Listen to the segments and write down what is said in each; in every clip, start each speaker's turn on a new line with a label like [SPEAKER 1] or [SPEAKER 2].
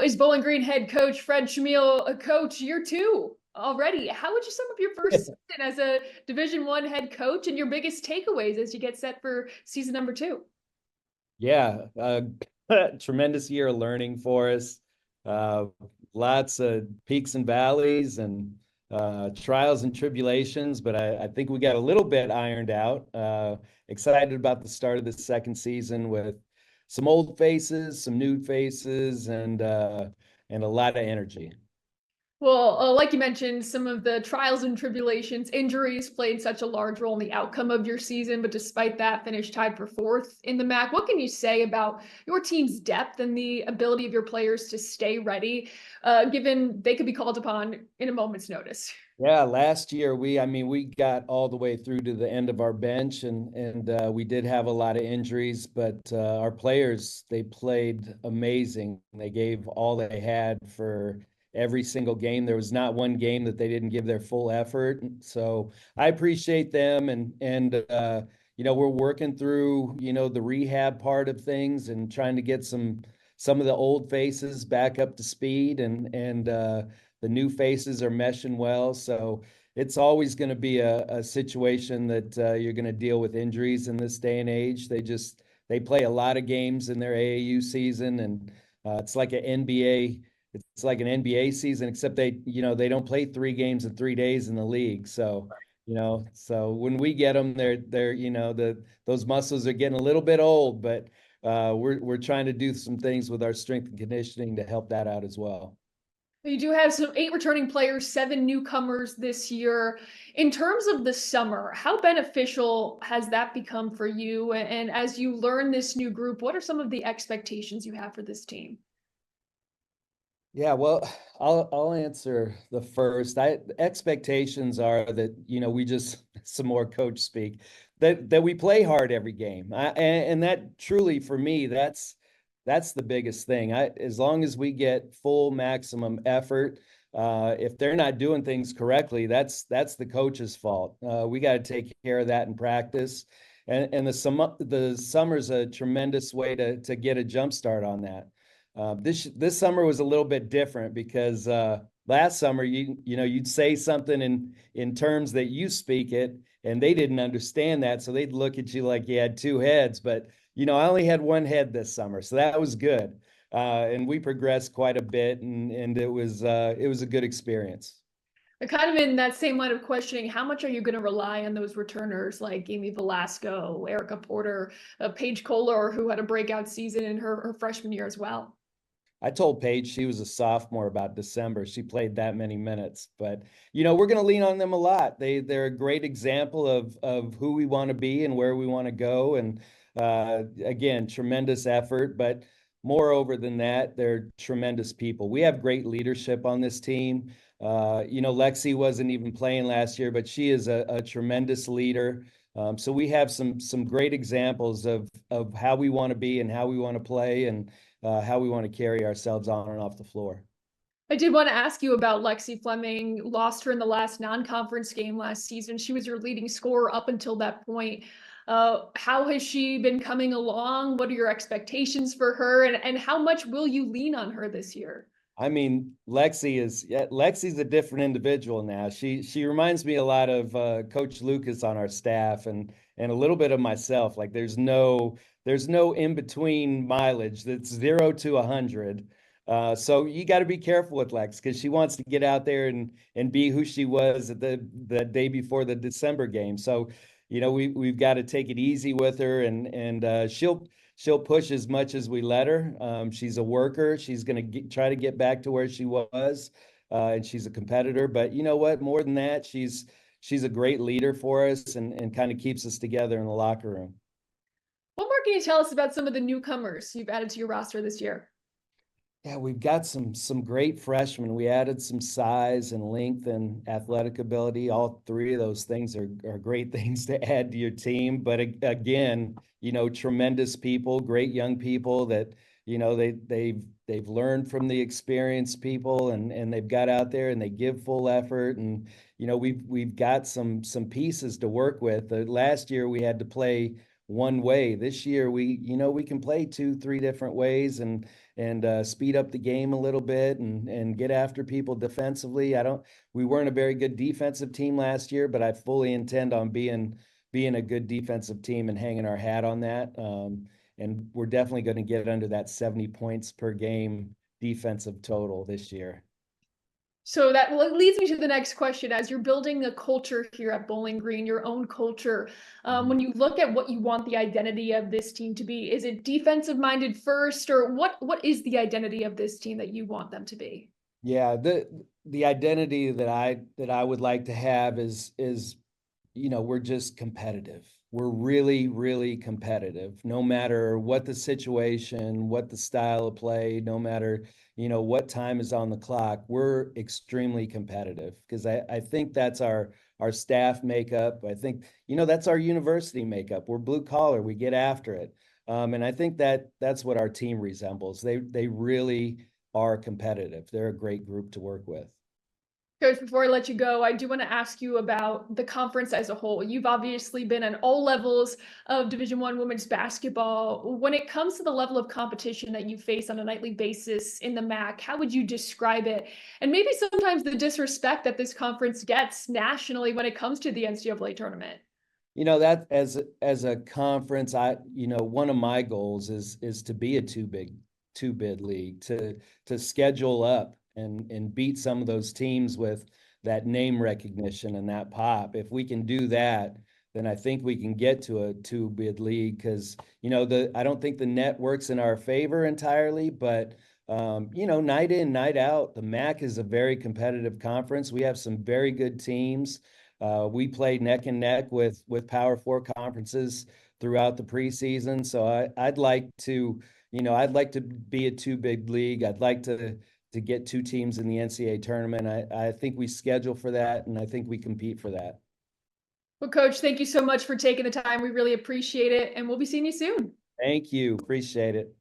[SPEAKER 1] Is Bowling Green head coach Fred Shamil a coach year two already? How would you sum up your first season as a Division I head coach and your biggest takeaways as you get set for season number two?
[SPEAKER 2] Yeah, tremendous year of learning for us. Uh, Lots of peaks and valleys and trials and tribulations, but I think we got a little bit ironed out. Excited about the start of the second season with some old faces, some new faces, and a lot of energy.
[SPEAKER 1] Well, like you mentioned, some of the trials and tribulations, injuries played such a large role in the outcome of your season, but despite that, finished tied for fourth in the MAC. What can you say about your team's depth and the ability of your players to stay ready, given they could be called upon in a moment's notice?
[SPEAKER 2] Yeah, last year we got all the way through to the end of our bench, and we did have a lot of injuries, but our players, they played amazing. They gave all they had for every single game. There was not one game that they didn't give their full effort. So I appreciate them, and we're working through the rehab part of things and trying to get some of the old faces back up to speed, and the new faces are meshing well. So it's always going to be a situation that you're going to deal with injuries in this day and age. They play a lot of games in their AAU season, and it's like an NBA. It's like an NBA season, except they don't play 3 games in 3 days in the league. So when we get them, they're those muscles are getting a little bit old, but we're trying to do some things with our strength and conditioning to help that out as well.
[SPEAKER 1] You do have some 8 returning players, 7 newcomers this year. In terms of the summer, how beneficial has that become for you? And as you learn this new group, what are some of the expectations you have for this team?
[SPEAKER 2] Yeah, well, I'll answer the first. Expectations are that we just some more coach speak that we play hard every game. And that truly for me that's the biggest thing. As long as we get full maximum effort, if they're not doing things correctly, that's the coach's fault. We got to take care of that in practice, and the summer's a tremendous way to get a jump start on that. This summer was a little bit different because last summer you'd say something in terms that you speak it, and they didn't understand that, so they'd look at you like you had two heads. But I only had one head this summer, so that was good. And we progressed quite a bit, and it was a good experience.
[SPEAKER 1] Kind of in that same line of questioning, how much are you going to rely on those returners like Amy Velasco, Erica Porter, Paige Kohler, who had a breakout season in her freshman year as well?
[SPEAKER 2] I told Paige she was a sophomore about December. She played that many minutes, but we're going to lean on them a lot. They're a great example of who we want to be and where we want to go. And again, tremendous effort, but moreover than that, they're tremendous people. We have great leadership on this team. Lexi wasn't even playing last year, but she is a tremendous leader. So we have some great examples of how we want to be and how we want to play, and how we want to carry ourselves on and off the floor.
[SPEAKER 1] I did want to ask you about Lexi Fleming. Lost her in the last non-conference game last season. She was your leading scorer up until that point. How has she been coming along? What are your expectations for her? And how much will you lean on her this year?
[SPEAKER 2] I mean, Lexi's a different individual now. She reminds me a lot of Coach Lucas on our staff, and a little bit of myself. Like there's no in between mileage. That's 0 to 100. So you got to be careful with Lex because she wants to get out there and be who she was at the day before the December game. So we've got to take it easy with her, and she'll push as much as we let her. She's a worker. She's going to try to get back to where she was, and she's a competitor. But you know what? More than that, she's a great leader for us, and kind of keeps us together in the locker room.
[SPEAKER 1] What more can you tell us about some of the newcomers you've added to your roster this year?
[SPEAKER 2] Yeah, we've got some great freshmen. We added some size and length and athletic ability. All three of those things are great things to add to your team. But again, tremendous people, great young people that they've learned from the experienced people, and they've got out there and they give full effort. And we've got some pieces to work with. Last year we had to play one way. This year, we can play 2, 3 different ways and speed up the game a little bit and get after people defensively. We weren't a very good defensive team last year, but I fully intend on being a good defensive team and hanging our hat on that. And we're definitely going to get under that 70 points per game defensive total this year.
[SPEAKER 1] So that leads me to the next question. As you're building a culture here at Bowling Green, your own culture, when you look at what you want the identity of this team to be, is it defensive minded first, or what is the identity of this team that you want them to be?
[SPEAKER 2] Yeah, the identity that I would like to have is we're just competitive. We're really, really competitive, no matter what the situation, what the style of play, no matter, what time is on the clock. We're extremely competitive because I think that's our staff makeup. I think, that's our university makeup. We're blue collar. We get after it. And I think that's what our team resembles. They really are competitive. They're a great group to work with.
[SPEAKER 1] Coach, before I let you go, I do want to ask you about the conference as a whole. You've obviously been at all levels of Division I women's basketball. When it comes to the level of competition that you face on a nightly basis in the MAC, how would you describe it? And maybe sometimes the disrespect that this conference gets nationally when it comes to the NCAA tournament.
[SPEAKER 2] That as a conference, one of my goals is to be a two bid league, to schedule up and beat some of those teams with that name recognition and that pop. If we can do that, then I think we can get to a 2-bid league because, I don't think the net works in our favor entirely, but night in, night out, the MAC is a very competitive conference. We have some very good teams. We play neck and neck with Power 4 conferences throughout the preseason. So I'd like to be a 2-bid league. I'd like to get 2 teams in the NCAA tournament. I think we schedule for that, and I think we compete for that.
[SPEAKER 1] Well, Coach, thank you so much for taking the time. We really appreciate it, and we'll be seeing you soon.
[SPEAKER 2] Thank you. Appreciate it.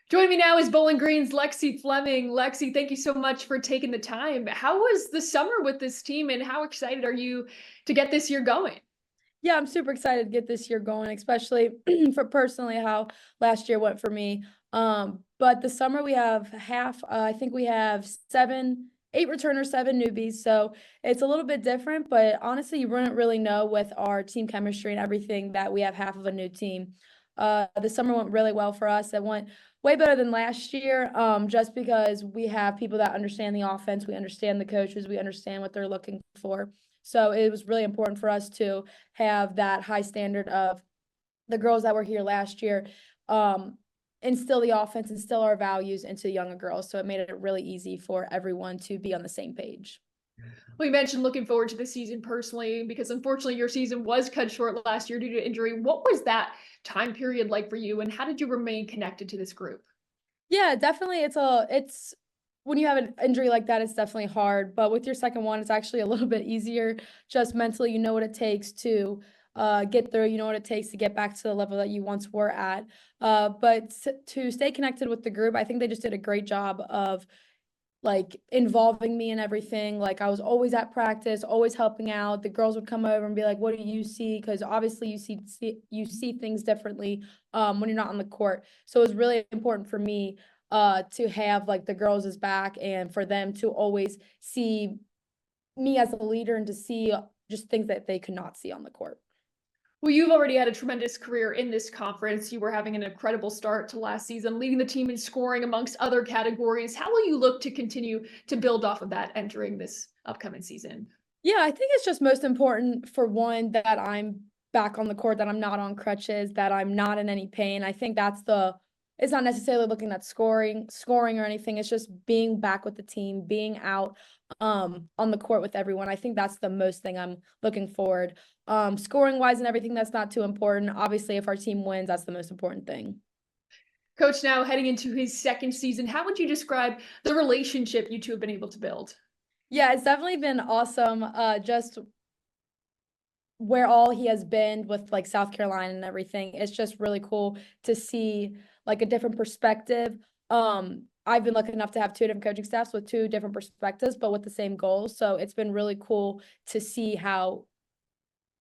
[SPEAKER 1] Joining me now is Bowling Green's Lexi Fleming. Lexi, thank you so much for taking the time. How was the summer with this team, and how excited are you to get this year going?
[SPEAKER 3] Yeah, I'm super excited to get this year going, especially for personally how last year went for me. But the summer we have I think we have 8 returners, 7 newbies. So it's a little bit different, but honestly, you wouldn't really know with our team chemistry and everything that we have half of a new team. The summer went really well for us. It went way better than last year, just because we have people that understand the offense, we understand the coaches, we understand what they're looking for. So it was really important for us to have that high standard of the girls that were here last year, instill the offense, instill our values into younger girls. So it made it really easy for everyone to be on the same page.
[SPEAKER 1] Well, you mentioned looking forward to the season personally, because unfortunately your season was cut short last year due to injury. What was that time period like for you, and how did you remain connected to this group?
[SPEAKER 3] Yeah, definitely. It's when you have an injury like that, it's definitely hard. But with your second one, it's actually a little bit easier. Just mentally, you know what it takes to get through. You know what it takes to get back to the level that you once were at. But to stay connected with the group, I think they just did a great job of involving me in everything. I was always at practice, always helping out. The girls would come over and be like, "What do you see?" Because obviously you see things differently when you're not on the court. So it was really important for me to have the girls' back and for them to always see me as a leader and to see just things that they could not see on the court.
[SPEAKER 1] Well, you've already had a tremendous career in this conference. You were having an incredible start to last season, leading the team in scoring amongst other categories. How will you look to continue to build off of that entering this upcoming season?
[SPEAKER 3] Yeah, I think it's just most important for one that I'm back on the court, that I'm not on crutches, that I'm not in any pain. I think it's not necessarily looking at scoring or anything. It's just being back with the team, being out on the court with everyone. I think that's the most thing I'm looking forward. Scoring wise and everything, that's not too important. Obviously, if our team wins, that's the most important thing.
[SPEAKER 1] Coach, now heading into his second season, how would you describe the relationship you two have been able to build?
[SPEAKER 3] Yeah, it's definitely been awesome. Just where all he has been with like South Carolina and everything, it's just really cool to see like a different perspective. I've been lucky enough to have 2 different coaching staffs with 2 different perspectives, but with the same goals. So it's been really cool to see how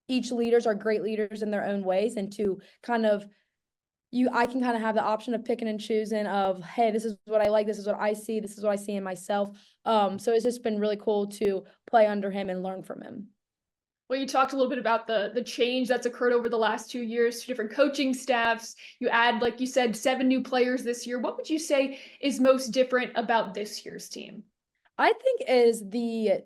[SPEAKER 3] each leaders are great leaders in their own ways, and to kind of I can kind of have the option of picking and choosing of, hey, this is what I like, this is what I see, this is what I see in myself. So it's just been really cool to play under him and learn from him.
[SPEAKER 1] Well, you talked a little bit about the change that's occurred over the last 2 years, 2 different coaching staffs. You add, like you said, 7 new players this year. What would you say is most different about this year's team?
[SPEAKER 3] I think is the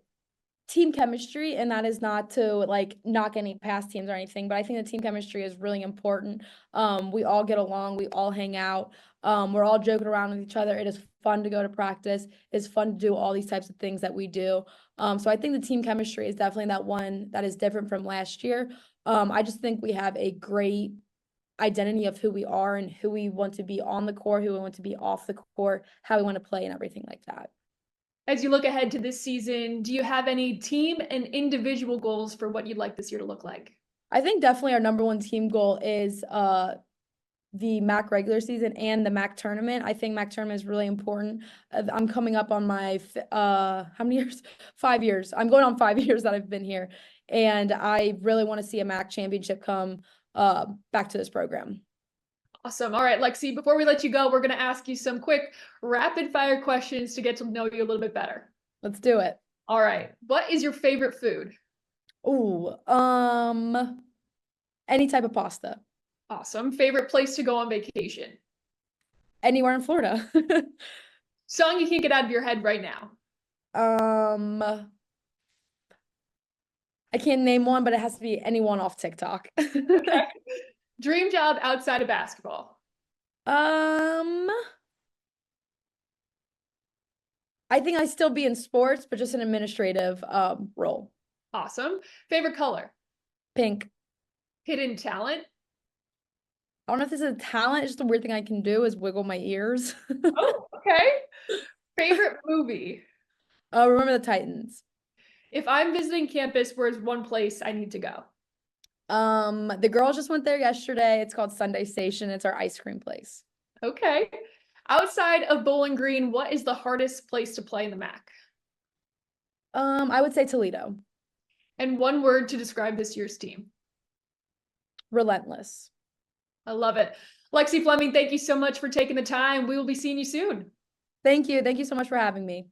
[SPEAKER 3] team chemistry, and that is not to like knock any past teams or anything, but I think the team chemistry is really important. We all get along, we all hang out, we're all joking around with each other. It is fun to go to practice. It's fun to do all these types of things that we do. So I think the team chemistry is definitely that one that is different from last year. I just think we have a great identity of who we are and who we want to be on the court, who we want to be off the court, how we want to play and everything like that.
[SPEAKER 1] As you look ahead to this season, do you have any team and individual goals for what you'd like this year to look like?
[SPEAKER 3] I think definitely our number one team goal is the MAC regular season and the MAC tournament. I think MAC tournament is really important. I'm coming up on my how many years? 5 years. I'm going on 5 years that I've been here, and I really want to see a MAC championship come back to this program.
[SPEAKER 1] Awesome. All right, Lexi, before we let you go, we're going to ask you some quick rapid fire questions to get to know you a little bit better.
[SPEAKER 3] Let's do it.
[SPEAKER 1] All right. What is your favorite food?
[SPEAKER 3] Ooh, any type of pasta.
[SPEAKER 1] Awesome. Favorite place to go on vacation?
[SPEAKER 3] Anywhere in Florida.
[SPEAKER 1] Song you can't get out of your head right now?
[SPEAKER 3] I can't name one, but it has to be anyone off TikTok.
[SPEAKER 1] Okay. Dream job outside of basketball?
[SPEAKER 3] I think I still be in sports, but just an administrative role.
[SPEAKER 1] Awesome. Favorite color?
[SPEAKER 3] Pink.
[SPEAKER 1] Hidden talent?
[SPEAKER 3] I don't know if this is a talent, it's just a weird thing I can do is wiggle my ears.
[SPEAKER 1] Oh, okay. Favorite movie?
[SPEAKER 3] Remember the Titans.
[SPEAKER 1] If I'm visiting campus, where's one place I need to go?
[SPEAKER 3] The girls just went there yesterday. It's called Sunday Station. It's our ice cream place.
[SPEAKER 1] Okay. Outside of Bowling Green, what is the hardest place to play in the MAC?
[SPEAKER 3] I would say Toledo.
[SPEAKER 1] And one word to describe this year's team.
[SPEAKER 3] Relentless.
[SPEAKER 1] I love it. Lexi Fleming, thank you so much for taking the time. We will be seeing you soon.
[SPEAKER 3] Thank you. Thank you so much for having me.